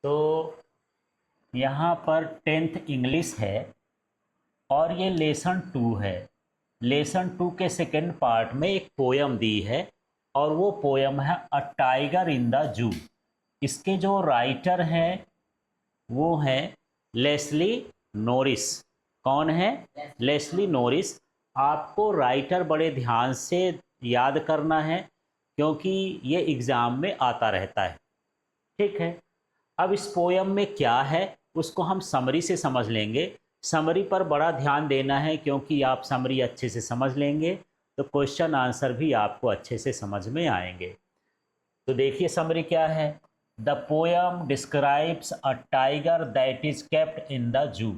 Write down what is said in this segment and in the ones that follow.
तो यहाँ पर 10th इंग्लिश है और ये लेसन 2 है। लेसन 2 के सेकेंड पार्ट में एक पोयम दी है और वो पोयम है अ टाइगर इन द जू। इसके जो राइटर हैं वो हैं लेस्ली नोरिस। कौन है? Leslie nourish. आपको राइटर बड़े ध्यान से याद करना है क्योंकि ये एग्ज़ाम में आता रहता है। ठीक है, अब इस पोयम में क्या है उसको हम समरी से समझ लेंगे। समरी पर बड़ा ध्यान देना है क्योंकि आप समरी अच्छे से समझ लेंगे तो क्वेश्चन आंसर भी आपको अच्छे से समझ में आएंगे। तो देखिए समरी क्या है। The poem describes a tiger that is kept in the जू।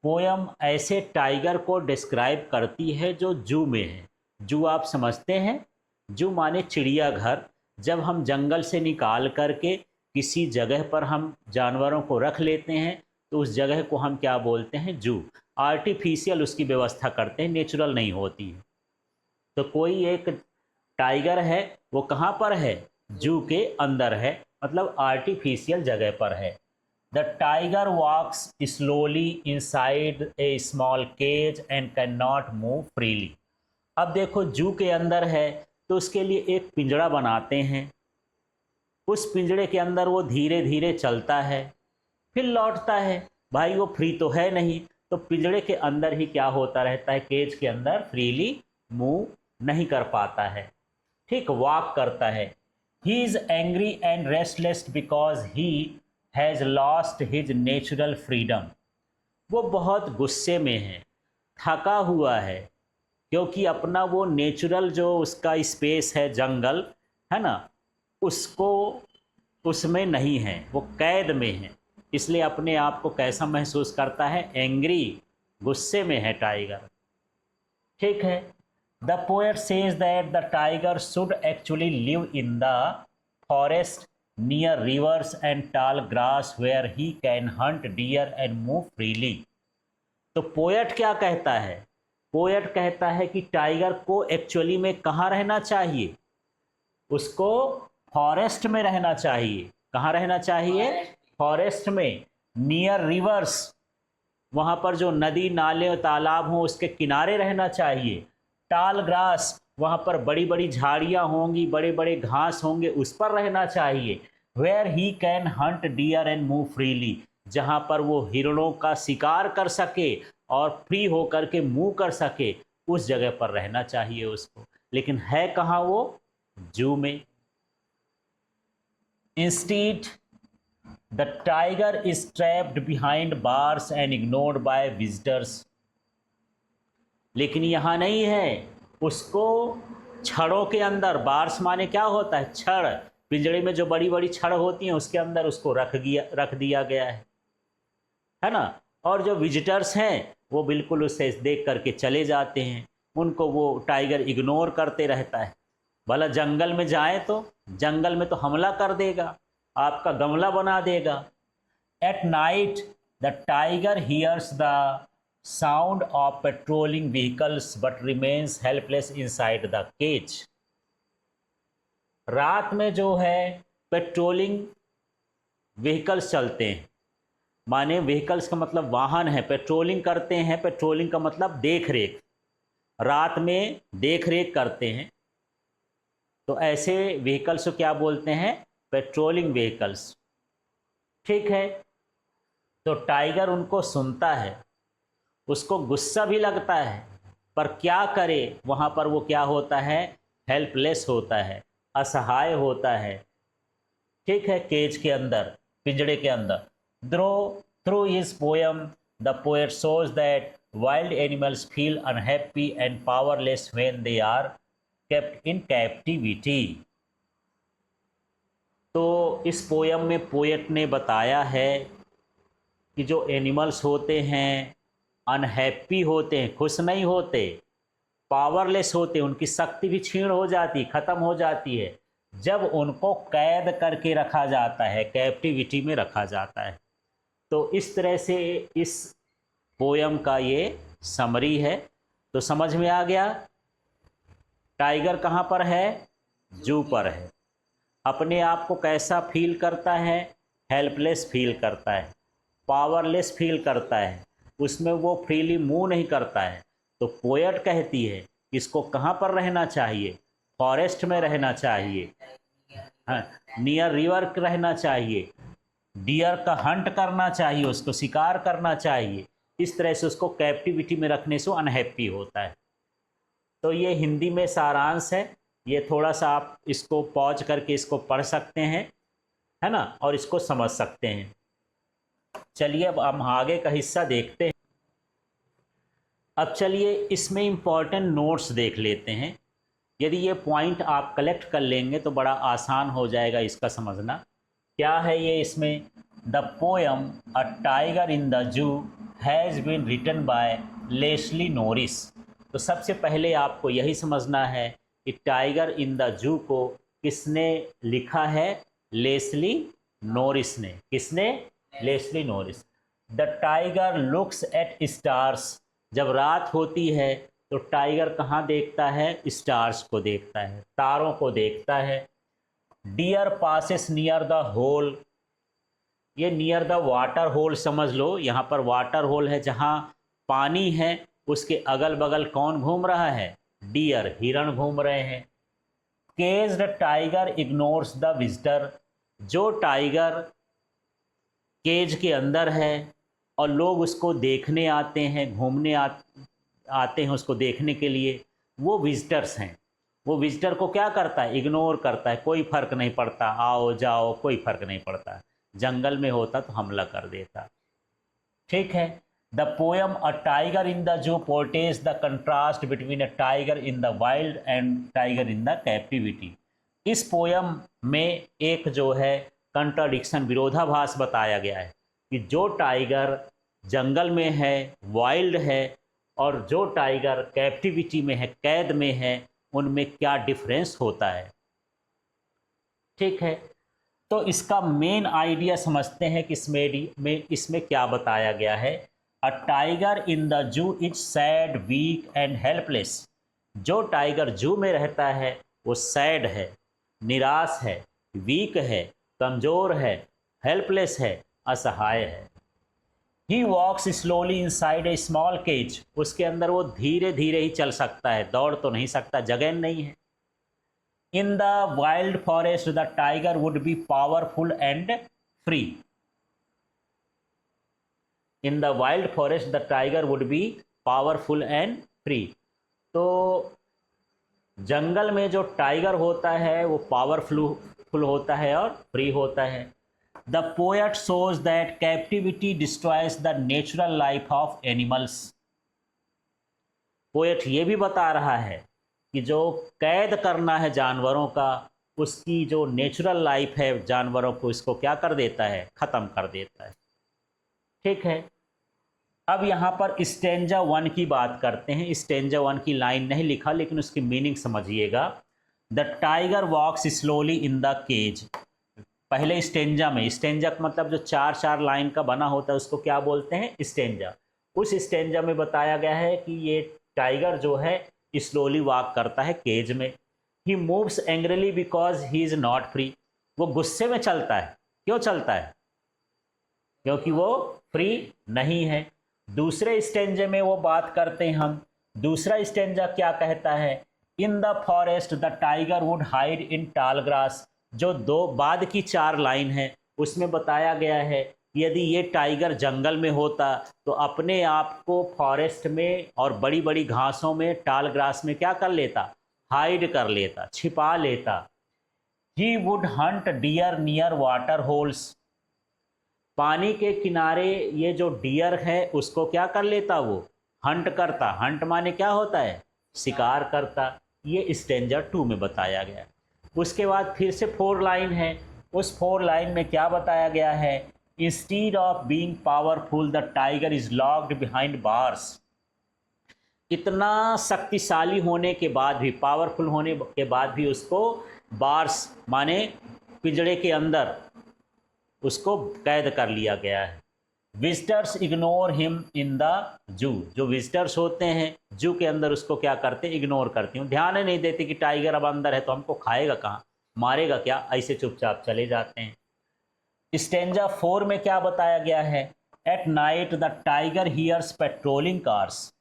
पोयम ऐसे टाइगर को डिस्क्राइब करती है जो जू में है। जू आप समझते हैं, जू माने चिड़ियाघर। जब हम जंगल से निकाल करके किसी जगह पर हम जानवरों को रख लेते हैं तो उस जगह को हम क्या बोलते हैं? जू। आर्टिफिशियल उसकी व्यवस्था करते हैं, नेचुरल नहीं होती है। तो कोई एक टाइगर है, वो कहाँ पर है? जू के अंदर है, मतलब आर्टिफिशियल जगह पर है। The tiger walks slowly inside a small cage and can not move freely. अब देखो जू के अंदर है तो उसके लिए एक पिंजड़ा बनाते हैं। उस पिंजड़े के अंदर वो धीरे धीरे चलता है फिर लौटता है। भाई वो फ्री तो है नहीं, तो पिंजड़े के अंदर ही क्या होता रहता है? केज के अंदर फ्रीली मूव नहीं कर पाता है। ठीक, वॉक करता है। He is angry and restless because he has lost his natural freedom. वो बहुत गुस्से में है, थका हुआ है, क्योंकि अपना वो नेचुरल जो उसका स्पेस है, जंगल है ना, उसको उसमें नहीं है, वो कैद में है। इसलिए अपने आप को कैसा महसूस करता है? एंग्री, गुस्से में है टाइगर। ठीक है। The poet says that the tiger should actually live in the forest near rivers and tall grass where he can hunt deer and move freely. तो पोएट क्या कहता है? पोएट कहता है कि टाइगर को एक्चुअली में कहाँ रहना चाहिए? उसको फॉरेस्ट में रहना चाहिए। कहाँ रहना चाहिए? फॉरेस्ट में, नियर रिवर्स, वहाँ पर जो नदी नाले और तालाब हों उसके किनारे रहना चाहिए। टाल ग्रास, वहाँ पर बड़ी बड़ी झाड़ियाँ होंगी, बड़े बड़े घास होंगे, उस पर रहना चाहिए। Where he can hunt deer and move freely, जहाँ पर वो हिरणों का शिकार कर सके और फ्री होकर के मूव कर सके, उस जगह पर रहना चाहिए उसको। लेकिन है कहाँ वो? जू में। Instead the tiger is trapped behind bars and ignored bye visitors. लेकिन यहाँ नहीं है, उसको छड़ों के अंदर, बार्स माने क्या होता है? छड़। पिंजड़े में जो बड़ी बड़ी छड़ होती हैं उसके अंदर उसको रख दिया गया है ना। और जो विजिटर्स हैं वो बिल्कुल उसे देख करके चले जाते हैं, उनको वो टाइगर इग्नोर करते रहता है। भला जंगल में जाए तो जंगल में तो हमला कर देगा, आपका गमला बना देगा। At night the tiger hears the sound of patrolling vehicles but remains helpless inside the cage. रात में जो है पेट्रोलिंग व्हीकल्स चलते हैं, माने व्हीकल्स का मतलब वाहन है, पेट्रोलिंग करते हैं। पेट्रोलिंग का मतलब देख रेख, रात में देख रेख करते हैं। तो ऐसे व्हीकल्स को क्या बोलते हैं? Patrolling vehicles. ठीक है। तो टाइगर उनको सुनता है, उसको गुस्सा भी लगता है, पर क्या करे, वहाँ पर वो क्या होता है? हेल्पलेस होता है, असहाय होता है। ठीक है, केज के अंदर, पिंजड़े के अंदर। Through through his poem the poet shows that wild animals feel unhappy and powerless when they are kept in captivity. तो इस पोयम में पोएट ने बताया है कि जो एनिमल्स होते हैं अनहैप्पी होते हैं, खुश नहीं होते, पावरलेस होते, उनकी शक्ति भी क्षीण हो जाती, खत्म हो जाती है जब उनको कैद करके रखा जाता है, कैप्टिविटी में रखा जाता है। तो इस तरह से इस पोयम का ये समरी है। तो समझ में आ गया टाइगर कहाँ पर है? जू पर है। अपने आप को कैसा फील करता है? हेल्पलेस फील करता है, पावरलेस फील करता है, उसमें वो फ्रीली मूव नहीं करता है। तो पोएट कहती है इसको कहाँ पर रहना चाहिए, फॉरेस्ट में रहना चाहिए, हाँ, नियर रिवर रहना चाहिए, डियर का हंट करना चाहिए, उसको शिकार करना चाहिए। इस तरह से उसको कैप्टिविटी में रखने से अनहैप्पी होता है। तो ये हिंदी में सारांश है। ये थोड़ा सा आप इसको पॉज करके इसको पढ़ सकते हैं, है ना, और इसको समझ सकते हैं। चलिए अब हम आगे का हिस्सा देखते हैं। अब चलिए इसमें इम्पॉर्टेंट नोट्स देख लेते हैं। यदि ये पॉइंट आप कलेक्ट कर लेंगे तो बड़ा आसान हो जाएगा इसका समझना। क्या है ये इसमें, the poem a tiger in the zoo has been written by Leslie Norris. तो सबसे पहले आपको यही समझना है कि टाइगर इन द जू को किसने लिखा है, लेस्ली नॉरिस ने। किसने, Leslie Norris. The tiger looks at stars, जब रात होती है तो टाइगर कहाँ देखता है, स्टार्स को देखता है, तारों को देखता है। Deer passes near the hole, ये नियर द वाटर होल समझ लो, यहाँ पर वाटर होल है जहाँ पानी है, उसके अगल बगल कौन घूम रहा है, डियर, हिरण घूम रहे हैं। Caged tiger ignores the visitor, जो टाइगर केज के अंदर है और लोग उसको देखने आते हैं, घूमने आते हैं उसको देखने के लिए, वो विजिटर्स हैं। वो विजिटर को क्या करता है, इग्नोर करता है, कोई फ़र्क नहीं पड़ता, आओ जाओ कोई फ़र्क नहीं पड़ता। जंगल में होता तो हमला कर देता। ठीक है। The poem a tiger in the जू portage the contrast between a tiger in the wild and tiger in the captivity. इस पोएम में एक जो है कंट्राडिक्शन, विरोधाभास बताया गया है कि जो टाइगर जंगल में है, वाइल्ड है, और जो टाइगर कैप्टिविटी में है, कैद में है, उनमें क्या डिफरेंस होता है। ठीक है। तो इसका मेन आइडिया समझते हैं कि इसमें क्या बताया गया है। A tiger in the zoo is sad, weak and helpless. जो टाइगर जू में रहता है वो सैड है, निराश है, वीक है, कमज़ोर है, हेल्पलेस है, असहाय है। He walks slowly inside a small cage, उसके अंदर वो धीरे धीरे ही चल सकता है, दौड़ तो नहीं सकता, जगह नहीं है। In the wild forest the tiger would be powerful and free. In the wild forest the tiger would be powerful and free. तो जंगल में जो टाइगर होता है वो पावरफुल होता है और फ्री होता है। The poet shows that captivity destroys the natural life of animals. Poet ये भी बता रहा है कि जो कैद करना है जानवरों का, उसकी जो नेचुरल लाइफ है जानवरों को, इसको क्या कर देता है, ख़त्म कर देता है। ठीक है। अब यहाँ पर स्टेंजा 1 की बात करते हैं। स्टेंजा 1 की लाइन नहीं लिखा लेकिन उसकी मीनिंग समझिएगा। The tiger walks slowly in the cage. पहले स्टेंजा में, स्टेंजा का मतलब जो 4-4 लाइन का बना होता है उसको क्या बोलते हैं, स्टेंजा। उस स्टेंजा में बताया गया है कि ये टाइगर जो है स्लोली वॉक करता है केज में। He moves angrily because he is not free. वो गुस्से में चलता है। क्यों चलता है, क्योंकि वो फ्री नहीं है। दूसरे स्टेंजे में वो बात करते हैं हम। दूसरा स्टेंजा क्या कहता है, in the forest the tiger would hide in tall grass. जो दो बाद की 4 लाइन है उसमें बताया गया है कि यदि ये टाइगर जंगल में होता तो अपने आप को फॉरेस्ट में और बड़ी बड़ी घासों में, टाल ग्रास में क्या कर लेता, हाइड कर लेता, छिपा लेता। He would hunt deer near water holes. पानी के किनारे ये जो डियर है उसको क्या कर लेता, वो हंट करता। हंट माने क्या होता है, शिकार करता। ये स्टेंजा 2 में बताया गया। उसके बाद फिर से 4 लाइन है। उस 4 लाइन में क्या बताया गया है, instead of being powerful the tiger is locked behind bars. इतना शक्तिशाली होने के बाद भी, पावरफुल होने के बाद भी उसको बार्स माने पिंजड़े के अंदर उसको कैद कर लिया गया है। Visitors ignore him in the जू। जो विजिटर्स होते हैं जू के अंदर उसको क्या करते हैं, इग्नोर करते हैं। ध्यान ही नहीं देते कि टाइगर अब अंदर है तो हमको खाएगा कहाँ, मारेगा क्या, ऐसे चुपचाप चले जाते हैं। स्टेंजा 4 में क्या बताया गया है? At night the tiger hears patrolling cars.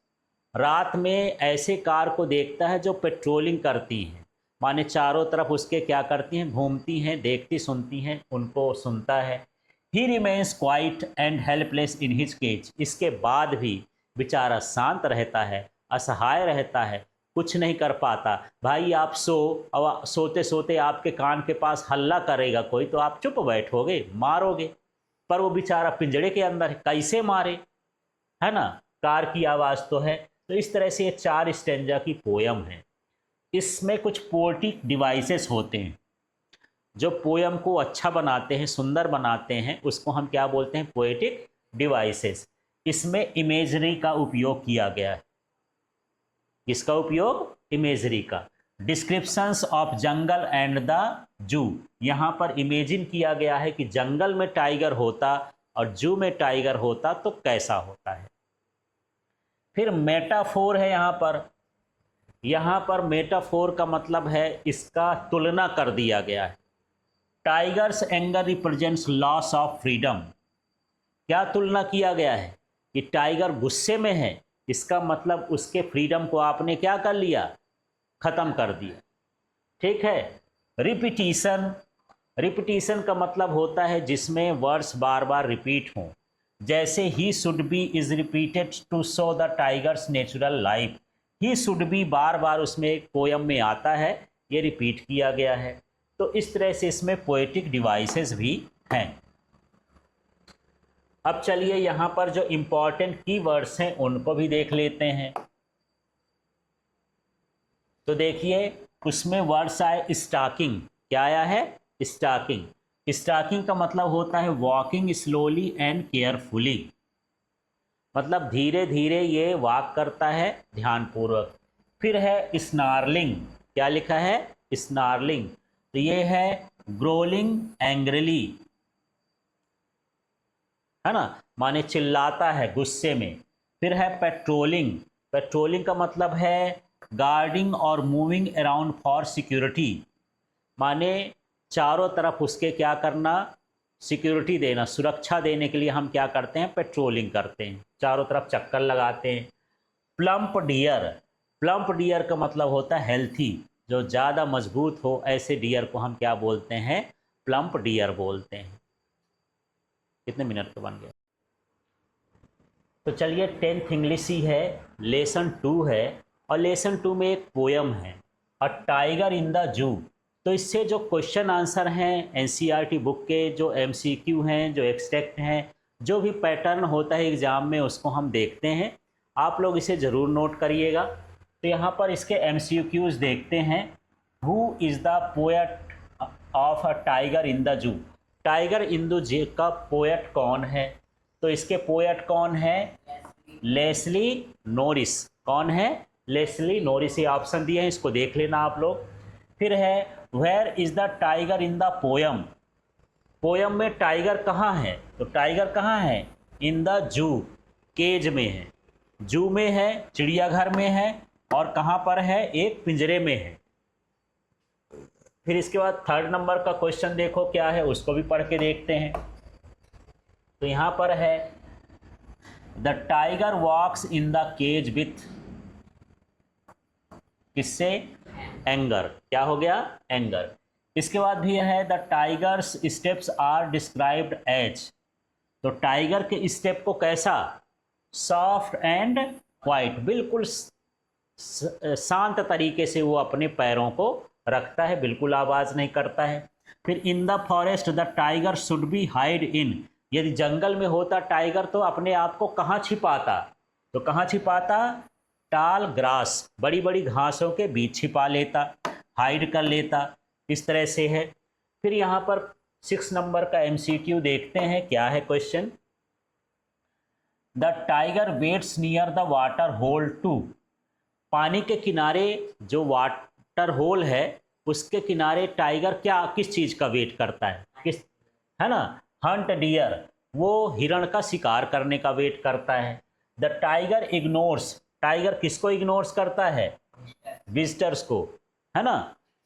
रात में ऐसे कार को देखता है जो पेट्रोलिंग करती हैं, माने चारों तरफ उसके क्या करती हैं, घूमती हैं, देखती सुनती हैं, उनको सुनता है। He remains quiet and helpless in his cage. इसके बाद भी बेचारा शांत रहता है, असहाय रहता है, कुछ नहीं कर पाता। भाई आप अब सोते सोते आपके कान के पास हल्ला करेगा कोई तो आप चुप बैठोगे, मारोगे, पर वो बेचारा पिंजड़े के अंदर है, कैसे मारे, है ना। कार की आवाज़ तो है। तो इस तरह से ये 4 स्टेंजा की पोयम है। इसमें कुछ पोएटिक डिवाइसेस होते हैं जो पोयम को अच्छा बनाते हैं, सुंदर बनाते हैं, उसको हम क्या बोलते हैं? Poetic devices. इसमें इमेजरी का उपयोग किया गया है। किसका उपयोग? इमेजरी का। Descriptions of jungle and the zoo. यहाँ पर इमेजिन किया गया है कि जंगल में टाइगर होता और जू में टाइगर होता तो कैसा होता है। फिर मेटाफोर है यहाँ पर मेटाफोर का मतलब है इसका तुलना कर दिया गया है। Tigers anger represents loss of freedom. क्या तुलना किया गया है कि टाइगर गुस्से में है, इसका मतलब उसके फ्रीडम को आपने क्या कर लिया? खत्म कर दिया। ठीक है। रिपीटिशन। रिपीटिशन का मतलब होता है जिसमें वर्ड्स बार बार रिपीट हों, जैसे he should be is repeated to show the tiger's natural life. He should be बार बार उसमें एक पोयम में आता है, ये रिपीट किया गया है। तो इस तरह से इसमें पोएटिक डिवाइसेस भी हैं। अब चलिए यहाँ पर जो इम्पॉर्टेंट कीवर्ड्स हैं उनको भी देख लेते हैं। तो देखिए उसमें वर्ड्स आए स्टॉकिंग। क्या आया है? स्टॉकिंग। स्टॉकिंग का मतलब होता है वॉकिंग स्लोली एंड केयरफुली, मतलब धीरे धीरे ये वॉक करता है, ध्यानपूर्वक। फिर है स्नार्लिंग। क्या लिखा है? स्नार्लिंग। तो ये है ग्रोलिंग एंग्रली, है ना, माने चिल्लाता है गुस्से में। फिर है पेट्रोलिंग। पेट्रोलिंग का मतलब है गार्डिंग और मूविंग अराउंड फॉर सिक्योरिटी, माने चारों तरफ उसके क्या करना? सिक्योरिटी देना, सुरक्षा देने के लिए हम क्या करते हैं? पेट्रोलिंग करते हैं, चारों तरफ चक्कर लगाते हैं। Plump dear. प्लम्प डियर का मतलब होता है हेल्थी, जो ज़्यादा मजबूत हो ऐसे डियर को हम क्या बोलते हैं? प्लम्प डियर बोलते हैं। कितने मिनट का बन गया? तो चलिए 10th इंग्लिश ही है, लेसन 2 है, और लेसन 2 में एक पोयम है अ टाइगर इन द जू। तो इससे जो क्वेश्चन आंसर हैं एनसीईआरटी बुक के, जो एमसीक्यू हैं, जो एक्सट्रैक्ट हैं, जो भी पैटर्न होता है एग्ज़ाम में उसको हम देखते हैं। आप लोग इसे ज़रूर नोट करिएगा। तो यहाँ पर इसके एमसीक्यूज देखते हैं। Who is the poet of a tiger in the जू। टाइगर इन द जू का पोएट कौन है? तो इसके पोएट कौन है? Leslie Norris. कौन है? Leslie nourish. ये ऑप्शन दिए हैं, इसको देख लेना आप लोग। फिर है where is the tiger in the poem. Poem में टाइगर कहाँ है? तो टाइगर कहाँ है? इन द जू, केज में है, जू में है, चिड़ियाघर में है, और कहाँ पर है? एक पिंजरे में है। फिर इसके बाद 3rd नंबर का क्वेश्चन देखो क्या है, उसको भी पढ़ के देखते हैं। तो यहाँ पर है the tiger walks in the cage with, किससे? एंगर। क्या हो गया? एंगर। इसके बाद भी है the tiger's steps are described as. तो टाइगर के स्टेप को कैसा? सॉफ्ट एंड क्वाइट, बिल्कुल शांत तरीके से वो अपने पैरों को रखता है, बिल्कुल आवाज़ नहीं करता है। फिर इन the forest the tiger should B hide इन। यदि जंगल में होता टाइगर तो अपने आप को कहाँ छिपाता? तो कहाँ छिपाता? टाल ग्रास, बड़ी बड़ी घासों के बीच छिपा लेता, हाइड कर लेता। इस तरह से है। फिर यहाँ पर 6 नंबर का एमसीक्यू देखते हैं क्या है question. The tiger waits near the water hole too. पानी के किनारे जो वाटर होल है उसके किनारे टाइगर क्या, किस चीज़ का वेट करता है? किस, है ना, हंट डियर, वो हिरण का शिकार करने का वेट करता है। The tiger ignores. टाइगर किसको इग्नोर्स करता है? विजिटर्स को, है ना।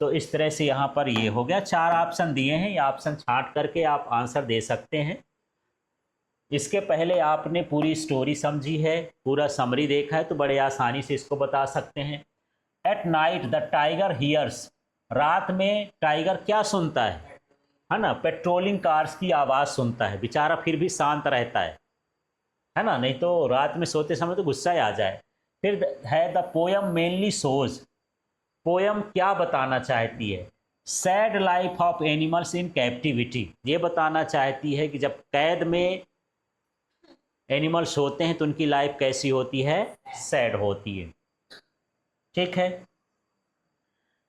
तो इस तरह से यहाँ पर ये हो गया। 4 ऑप्शन दिए हैं, ये ऑप्शन छांट करके आप आंसर दे सकते हैं। इसके पहले आपने पूरी स्टोरी समझी है, पूरा समरी देखा है, तो बड़े आसानी से इसको बता सकते हैं। At night the tiger hears, रात में टाइगर क्या सुनता है ना, पेट्रोलिंग कार्स की आवाज़ सुनता है। बेचारा फिर भी शांत रहता है ना, नहीं तो रात में सोते समय तो गुस्सा ही आ जाए। फिर है the poem mainly shows, poem क्या बताना चाहती है, sad life of animals in captivity, ये बताना चाहती है कि जब कैद में एनिमल्स होते हैं तो उनकी लाइफ कैसी होती है, सैड होती है। ठीक है।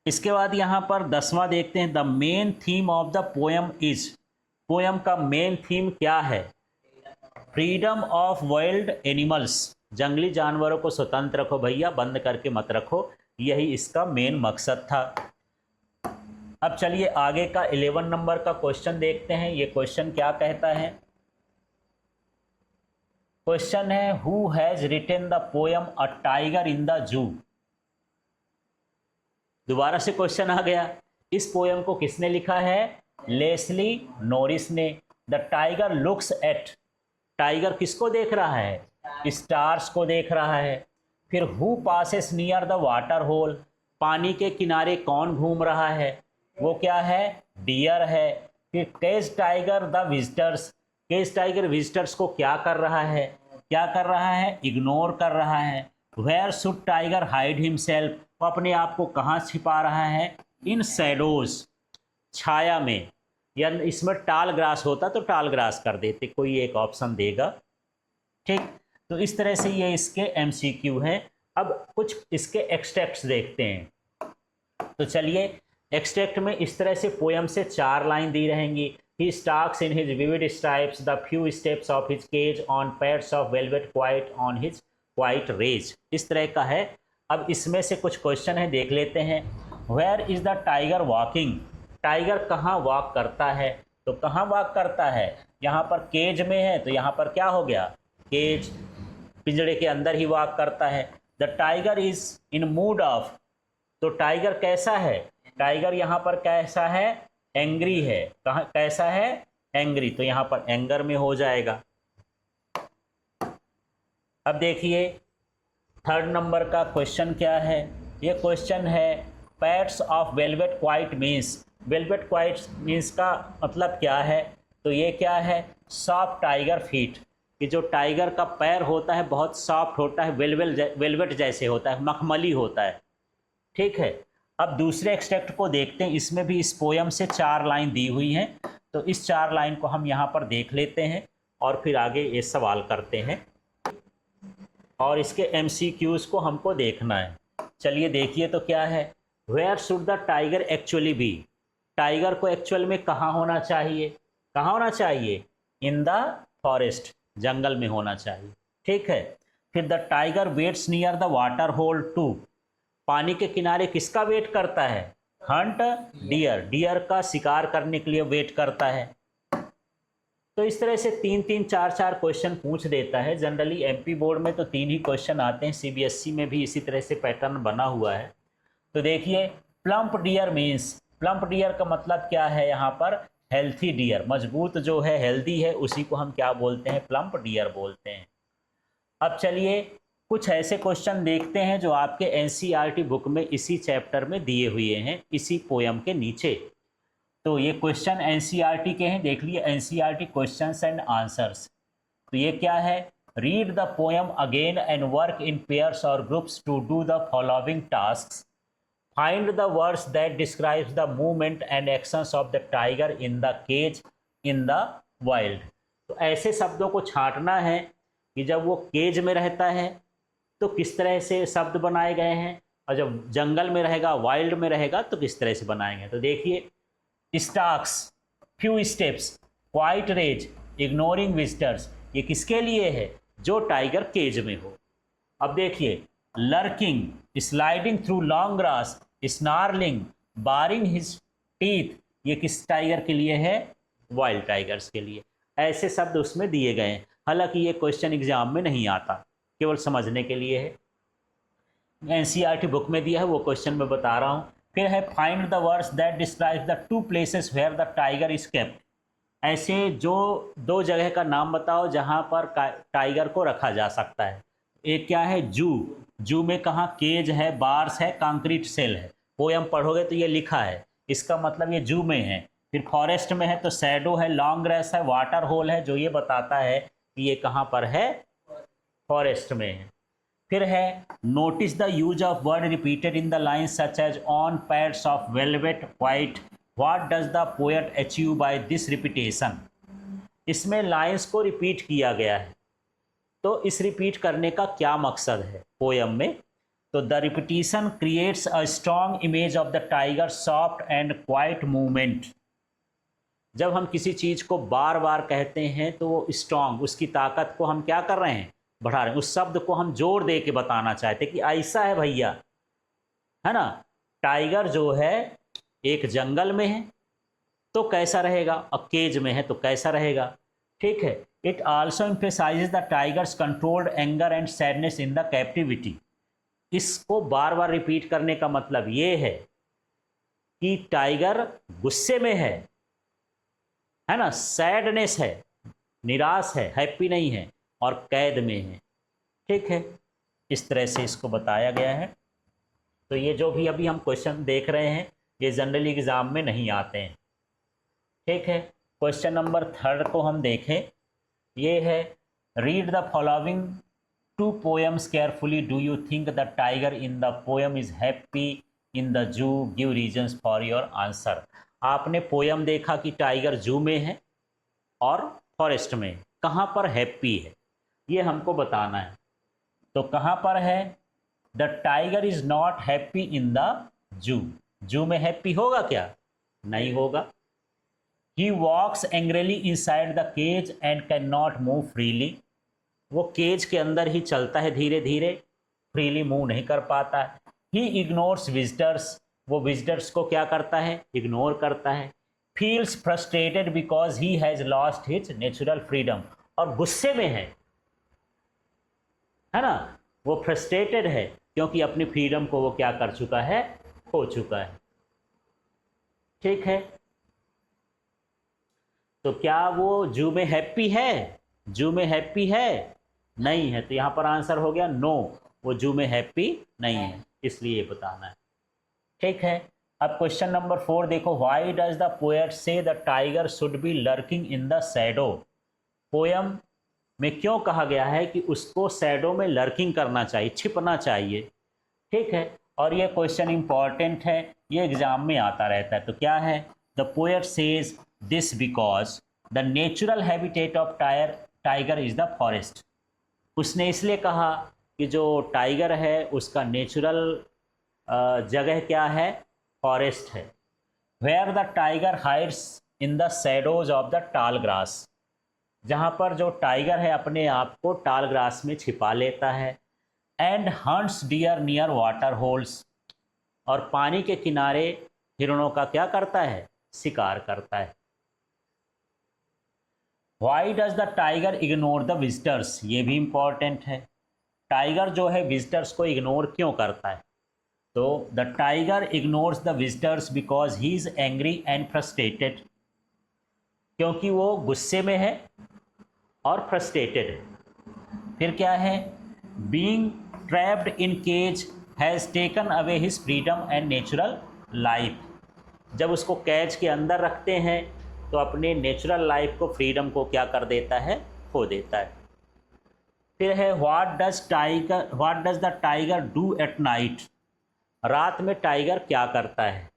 इसके बाद यहाँ पर 10वां देखते हैं, the main theme of the poem is, poem का मेन थीम क्या है, फ्रीडम ऑफ वाइल्ड एनिमल्स, जंगली जानवरों को स्वतंत्र रखो भैया, बंद करके मत रखो, यही इसका मेन मकसद था। अब चलिए आगे का 11 नंबर का क्वेश्चन देखते हैं। ये क्वेश्चन क्या कहता है, क्वेश्चन है who has written the poem a tiger in the zoo. दोबारा से क्वेश्चन आ गया, इस पोयम को किसने लिखा है, लेस्ली नॉरिस ने। The tiger looks eight, tiger किसको देख रहा है, स्टार्स को देख रहा है। फिर who passes near the water hole, पानी के किनारे कौन घूम रहा है, वो क्या है, डियर है। फिर cage tiger the visitors, cage tiger visitors को क्या कर रहा है, क्या कर रहा है, इग्नोर कर रहा है। Where should tiger hide himself, वो अपने आप को कहाँ छिपा रहा है, इन शैडोज, छाया में। या इसमें टाल ग्रास होता तो टाल ग्रास कर देते, कोई एक ऑप्शन देगा। ठीक, तो इस तरह से ये इसके एमसीक्यू हैं। अब कुछ इसके एक्सट्रैक्ट्स देखते हैं। तो चलिए, एक्सट्रैक्ट में इस तरह से पोयम से 4 लाइन दी रहेंगी। He stalks in his vivid stripes the few steps of his cage on pads of velvet quiet in his quiet rage, इस तरह का है। अब इसमें से कुछ क्वेश्चन है, देख लेते हैं। Where is the tiger walking, tiger कहाँ वॉक करता है, तो कहाँ वॉक करता है, यहाँ पर केज में है, तो यहाँ पर क्या हो गया, केज, पिंजड़े के अंदर ही वॉक करता है। The tiger is in mood off, तो टाइगर कैसा है, टाइगर यहाँ पर कैसा है, एंग्री है। कहाँ कैसा है, एंग्री, तो यहाँ पर एंगर में हो जाएगा। अब देखिए 3rd नंबर का क्वेश्चन क्या है, ये क्वेश्चन है pads of velvet quite means, velvet quite means का मतलब क्या है, तो ये क्या है, सॉफ्ट टाइगर फीट, कि जो टाइगर का पैर होता है बहुत सॉफ्ट होता है, वेलवेट जैसे होता है, मखमली होता है। ठीक है। अब दूसरे एक्सट्रैक्ट को देखते हैं, इसमें भी इस पोयम से 4 लाइन दी हुई हैं, तो इस 4 लाइन को हम यहाँ पर देख लेते हैं और फिर आगे ये सवाल करते हैं और इसके MCQs को हमको देखना है। चलिए देखिए तो क्या है, where should the tiger actually be, tiger को एक्चुअल में कहाँ होना चाहिए, कहाँ होना चाहिए, इन द फॉरेस्ट, जंगल में होना चाहिए। ठीक है। फिर the tiger waits near the water hole too, पानी के किनारे किसका वेट करता है, हंट डियर, डियर का शिकार करने के लिए वेट करता है। तो इस तरह से 3-3, 4-4 क्वेश्चन पूछ देता है। जनरली MP बोर्ड में तो 3 ही क्वेश्चन आते हैं, CBSE में भी इसी तरह से पैटर्न बना हुआ है। तो देखिए, plump deer means, plump deer का मतलब क्या है, यहाँ पर हेल्थी डियर, मजबूत जो है, हेल्दी है, उसी को हम क्या बोलते हैं, प्लम्प डियर बोलते हैं। अब चलिए कुछ ऐसे क्वेश्चन देखते हैं जो आपके NCERT बुक में इसी चैप्टर में दिए हुए हैं, इसी पोयम के नीचे। तो ये क्वेश्चन NCERT के हैं, देख लिए NCERT क्वेश्चंस एंड आंसर्स। तो ये क्या है, read the poem again and work in pairs और groups to do the following tasks, find the words that describes the movement and actions of the tiger in the cage in the wild. तो ऐसे शब्दों को छांटना है कि जब वो केज में रहता है तो किस तरह से शब्द बनाए गए हैं, और जब जंगल में रहेगा, वाइल्ड में रहेगा, तो किस तरह से बनाएंगे। तो देखिए, stalks, few steps, quiet rage, ignoring visitors, ये किसके लिए है, जो टाइगर केज में हो। अब देखिए, lurking, sliding through long grass, snarling, baring his teeth, ये किस टाइगर के लिए है, वाइल्ड टाइगर्स के लिए। ऐसे शब्द उसमें दिए गए हैं। हालांकि ये क्वेश्चन एग्जाम में नहीं आता, केवल समझने के लिए है। NCERT बुक में दिया है वो क्वेश्चन मैं बता रहा हूँ। फिर है find the words that describe the two places where the tiger is kept. ऐसे जो दो जगह का नाम बताओ जहाँ पर टाइगर को रखा जा सकता है। एक क्या है, जू। जू में कहाँ केज है, बार्स है, कंक्रीट सेल है। पोयम पढ़ोगे तो ये लिखा है, इसका मतलब ये जू में है। फिर फॉरेस्ट में है तो शैडो है, लॉन्ग ग्रास है, वाटर होल है, जो ये बताता है कि ये कहाँ पर है, फॉरेस्ट में है। फिर है notice the use of word repeated in the line such as on pads of velvet white, what does the poet achieve by this repetition. इसमें लाइंस को रिपीट किया गया है, तो इस रिपीट करने का क्या मकसद है पोयम में। तो the repetition creates a strong image of the tiger soft and quite movement. जब हम किसी चीज़ को बार बार कहते हैं तो वो स्ट्रॉन्ग, उसकी ताकत को हम क्या कर रहे हैं, बढ़ा रहे हैं। उस शब्द को हम जोर दे के बताना चाहते कि ऐसा है भैया, है ना। टाइगर जो है एक जंगल में है तो कैसा रहेगा, और केज में है तो कैसा रहेगा। ठीक है। It also emphasises the tigers controlled anger and sadness in the captivity. इसको बार बार रिपीट करने का मतलब ये है कि टाइगर गुस्से में है ना, सैडनेस है, निराश है, हैप्पी नहीं है, और कैद में है। ठीक है, इस तरह से इसको बताया गया है। तो ये जो भी अभी हम क्वेश्चन देख रहे हैं ये जनरली एग्जाम में नहीं आते हैं। ठीक है, क्वेश्चन नंबर 3 को हम देखें। ये है read the following two poems carefully, do you think the tiger in the poem is happy in the zoo, give reasons for your answer. आपने पोएम देखा कि टाइगर जू में है और फॉरेस्ट में, कहाँ पर हैप्पी है ये हमको बताना है। तो कहाँ पर है, the tiger is not happy in the zoo. Zoo में हैप्पी होगा क्या, नहीं होगा। He walks angrily inside the cage and can not move freely. वो केज के अंदर ही चलता है धीरे धीरे, फ्रीली मूव नहीं कर पाता है। ही इग्नोर्स विजिटर्स, वो विजिटर्स को क्या करता है, इग्नोर करता है। Feels frustrated because he has lost his natural freedom, और गुस्से में है ना, वो फ्रस्ट्रेटेड है क्योंकि अपनी फ्रीडम को वो क्या कर चुका है, खो चुका है। ठीक है, तो क्या वो जू में हैप्पी है, जू में हैप्पी है, नहीं है। तो यहाँ पर आंसर हो गया नो, वो जू में हैप्पी नहीं है, इसलिए ये बताना है। ठीक है, अब क्वेश्चन नंबर 4 देखो। व्हाई डज द पोएट से the tiger should be lurking in the shadow. Poem में क्यों कहा गया है कि उसको शैडो में लर्किंग करना चाहिए, छिपना चाहिए। ठीक है, और ये क्वेश्चन इंपॉर्टेंट है, ये एग्जाम में आता रहता है। तो क्या है, the poet says this because the natural habitat of tiger is the forest. उसने इसलिए कहा कि जो टाइगर है उसका नेचुरल जगह क्या है, फॉरेस्ट है। Where the tiger hides in the shadows of the tall grass, जहाँ पर जो टाइगर है अपने आप को टाल ग्रास में छिपा लेता है। And hunts deer near water holes, और पानी के किनारे हिरणों का क्या करता है, शिकार करता है। Why does the tiger ignore the visitors, ये भी इंपॉर्टेंट है। टाइगर जो है विजिटर्स को इग्नोर क्यों करता है। तो the tiger ignores the visitors because he is angry and frustrated, क्योंकि वो गुस्से में है और फ्रस्ट्रेटेड है। फिर क्या है, being trapped in cage has taken away his freedom and natural life. जब उसको कैच के अंदर रखते हैं तो अपने नेचुरल लाइफ को, फ्रीडम को क्या कर देता है, खो देता है। फिर है what does the tiger do at night. रात में टाइगर क्या करता है।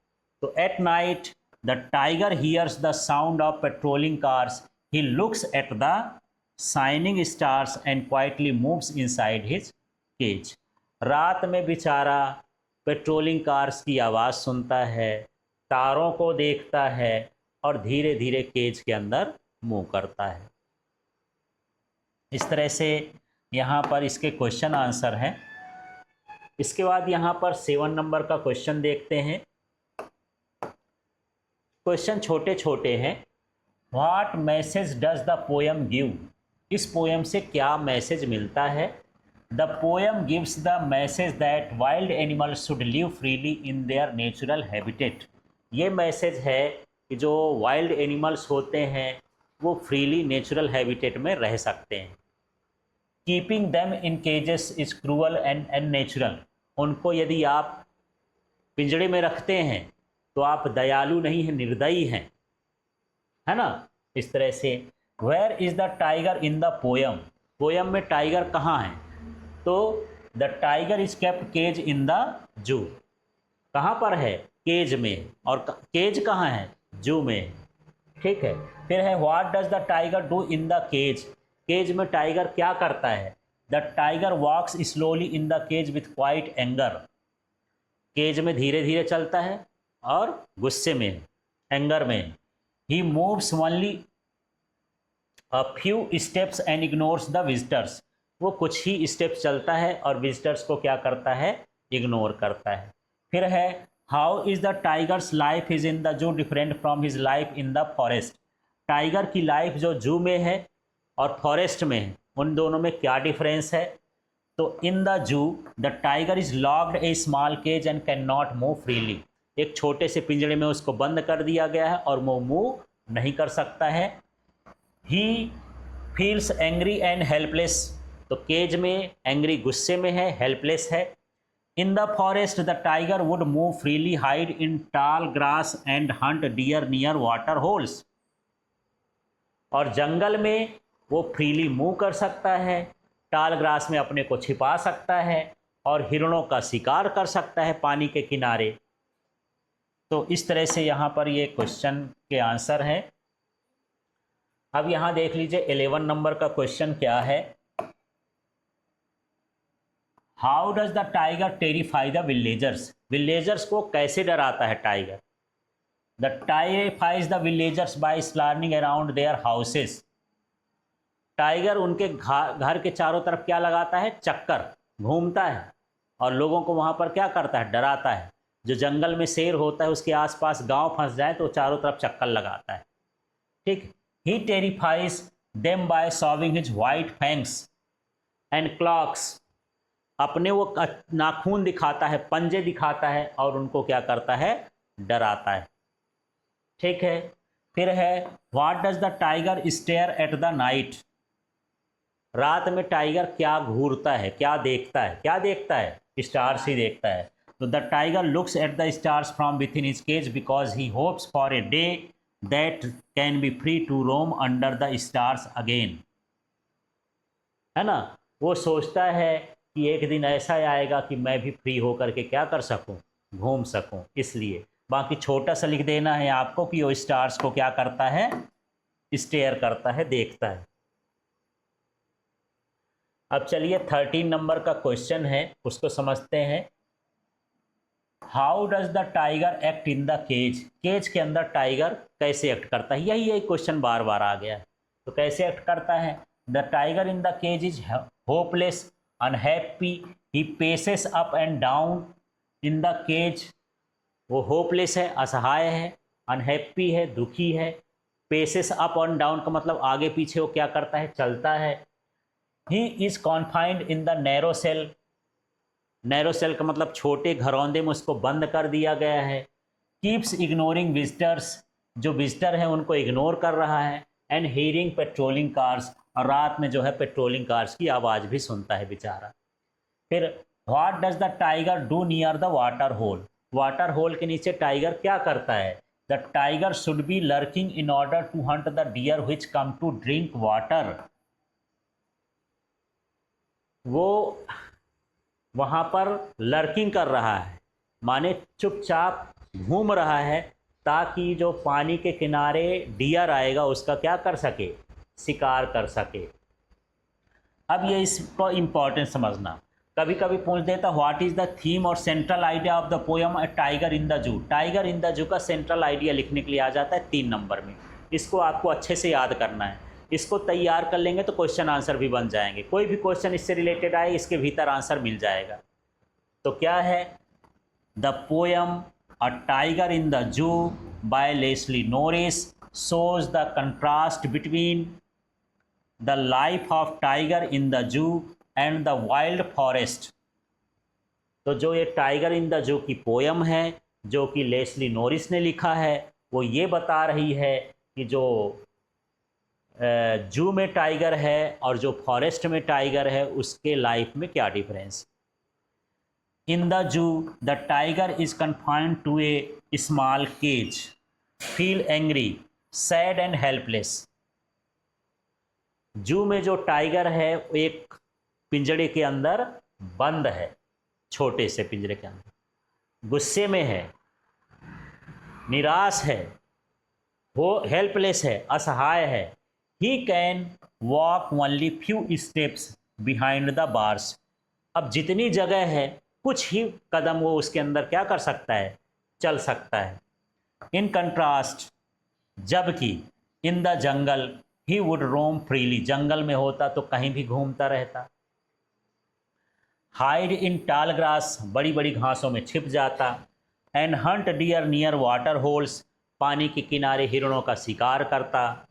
तो at night the tiger hears the sound of patrolling cars, he looks at the shining stars and quietly moves inside his cage. रात में बेचारा पेट्रोलिंग कार्स की आवाज़ सुनता है, तारों को देखता है और धीरे धीरे केज के अंदर मूव करता है। इस तरह से यहाँ पर इसके क्वेश्चन आंसर हैं। इसके बाद यहाँ पर 7 नंबर का क्वेश्चन देखते हैं। क्वेश्चन छोटे छोटे हैं। What message does the poem give, इस पोएम से क्या मैसेज मिलता है। The poem gives the message that wild animals should live freely in their natural habitat. ये मैसेज है कि जो वाइल्ड एनिमल्स होते हैं वो फ्रीली नेचुरल हैबिटेट में रह सकते हैं। Keeping them in cages is cruel and unnatural. उनको यदि आप पिंजड़े में रखते हैं तो आप दयालु नहीं हैं, निर्दयी हैं, है ना। इस तरह से where is the tiger in the poem, poem में टाइगर कहाँ है? तो the tiger is kept cage in the zoo. कहाँ पर है? केज में। और केज कहाँ है? जू में। ठीक है। फिर है what does the tiger do in the cage, cage में टाइगर क्या करता है? The tiger walks slowly in the cage with quiet anger. Cage में धीरे धीरे चलता है और गुस्से में, एंगर में। He moves only a few steps and ignores the visitors. वो कुछ ही स्टेप्स चलता है और विजिटर्स को क्या करता है? इग्नोर करता है। फिर है how is the tigers life is in the जू different from his life in the forest. Tiger की लाइफ जो जू में है और फॉरेस्ट में है, उन दोनों में क्या डिफरेंस है? तो in the zoo the tiger is locked a small cage and can not move freely. एक छोटे से पिंजड़े में उसको बंद कर दिया गया है और वो मूव नहीं कर सकता है। He feels angry and helpless. तो केज में एंग्री गुस्से में है, हेल्पलेस है। In the forest the tiger would move freely, hide in tall grass and hunt deer near water holes. और जंगल में वो फ्रीली मूव कर सकता है, टाल ग्रास में अपने को छिपा सकता है और हिरणों का शिकार कर सकता है पानी के किनारे। तो इस तरह से यहाँ पर ये क्वेश्चन के आंसर हैं। अब यहाँ देख लीजिए 11 नंबर का क्वेश्चन क्या है। How does the tiger terrify the villagers. Villagers को कैसे डराता है tiger? The terrifies the villagers by slinking around their houses. Tiger उनके घर के चारों तरफ क्या लगाता है? चक्कर, घूमता है और लोगों को वहाँ पर क्या करता है? डराता है। जो जंगल में शेर होता है उसके आसपास गांव फंस जाए तो चारों तरफ चक्कर लगाता है। ठीक। He terrifies them by showing his white fangs and claws. अपने वो नाखून दिखाता है, पंजे दिखाता है और उनको क्या करता है? डराता है। ठीक है। फिर है what does the tiger stare at the night. रात में टाइगर क्या घूरता है, क्या देखता है? क्या देखता है? स्टार्स ही देखता है। तो the tiger looks at the stars from within his cage because he hopes for a day that can be free to roam under the stars again. है ना। वो सोचता है कि एक दिन ऐसा आएगा कि मैं भी फ्री होकर के क्या कर सकूं? घूम सकूं। इसलिए बाकी छोटा सा लिख देना है आपको कि वो स्टार्स को क्या करता है? स्टेयर करता है, देखता है। अब चलिए 13 नंबर का क्वेश्चन है, उसको समझते हैं। How does the tiger act in the cage. Cage के अंदर टाइगर कैसे एक्ट करता है? यही क्वेश्चन बार बार आ गया है। तो कैसे एक्ट करता है? The tiger in the cage is hopeless, unhappy, he paces up and down in the cage. वो होपलेस है, असहाय है, अनहैप्पी है, दुखी है। पेसेस अप एंड डाउन का मतलब आगे पीछे वो क्या करता है? चलता है। He is confined in the narrow cell. Narrow cell का मतलब छोटे घरौंदे में उसको बंद कर दिया गया है। Keeps ignoring visitors. जो विजिटर हैं उनको इग्नोर कर रहा है। And hearing patrolling cars. और रात में जो है पेट्रोलिंग कार्स की आवाज़ भी सुनता है बेचारा। फिर what does the tiger do near the water hole. Water hole के नीचे टाइगर क्या करता है? The tiger should be lurking in order to hunt the deer which come to drink water. वो वहाँ पर लर्किंग कर रहा है, माने चुपचाप घूम रहा है ताकि जो पानी के किनारे डियर आएगा उसका क्या कर सके? शिकार कर सके। अब ये इसको इम्पोर्टेंट समझना। कभी कभी पूछ देता व्हाट इज़ द थीम और central idea of the poem tiger in the जू। टाइगर इन द जू का सेंट्रल आइडिया लिखने के लिए आ जाता है 3 नंबर में। इसको आपको अच्छे से याद करना है। इसको तैयार कर लेंगे तो क्वेश्चन आंसर भी बन जाएंगे। कोई भी क्वेश्चन इससे रिलेटेड आए इसके भीतर आंसर मिल जाएगा। तो क्या है? The poem a tiger in the zoo by Leslie Norris shows the contrast between the life of tiger in the zoo and the wild forest. तो जो ये टाइगर इन द जू की पोयम है जो कि लेस्ली नॉरिस ने लिखा है, वो ये बता रही है कि जो जू में टाइगर है और जो फॉरेस्ट में टाइगर है उसके लाइफ में क्या difference. In the zoo the tiger is confined to a small cage, feel angry, sad and helpless. Zoo में जो टाइगर है वो एक पिंजड़े के अंदर बंद है, छोटे से पिंजरे के अंदर, गुस्से में है, निराश है, वो हेल्पलेस है, असहाय है। He can walk only few steps behind the bars. अब जितनी जगह है कुछ ही कदम वो उसके अंदर क्या कर सकता है, चल सकता है। इन कंट्रास्ट, जबकि in the jungle he would roam freely, जंगल में होता तो कहीं भी घूमता रहता। हाइड इन टाल ग्रास, बड़ी बड़ी घासों में छिप जाता। And hunt deer near water holes, पानी के किनारे हिरणों का शिकार करता।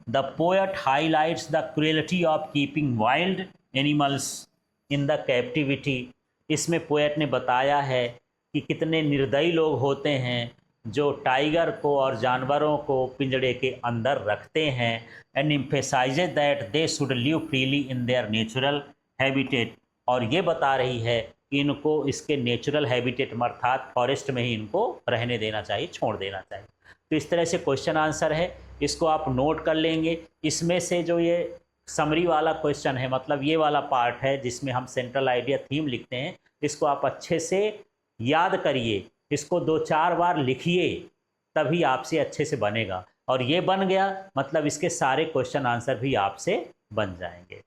The poet highlights the cruelty of keeping wild animals in the captivity. इसमें पोएट ने बताया है कि कितने निर्दयी लोग होते हैं जो टाइगर को और जानवरों को पिंजड़े के अंदर रखते हैं। And emphasises that they should live freely in their natural habitat. और ये बता रही है कि इनको इसके नेचुरल हैबिटेट अर्थात फॉरेस्ट में ही इनको रहने देना चाहिए, छोड़ देना चाहिए। तो इस तरह से क्वेश्चन आंसर है, इसको आप नोट कर लेंगे। इसमें से जो ये समरी वाला क्वेश्चन है, मतलब ये वाला पार्ट है जिसमें हम सेंट्रल आइडिया थीम लिखते हैं, इसको आप अच्छे से याद करिए, इसको 2-4 बार लिखिए, तभी आपसे अच्छे से बनेगा। और ये बन गया मतलब इसके सारे क्वेश्चन आंसर भी आपसे बन जाएंगे।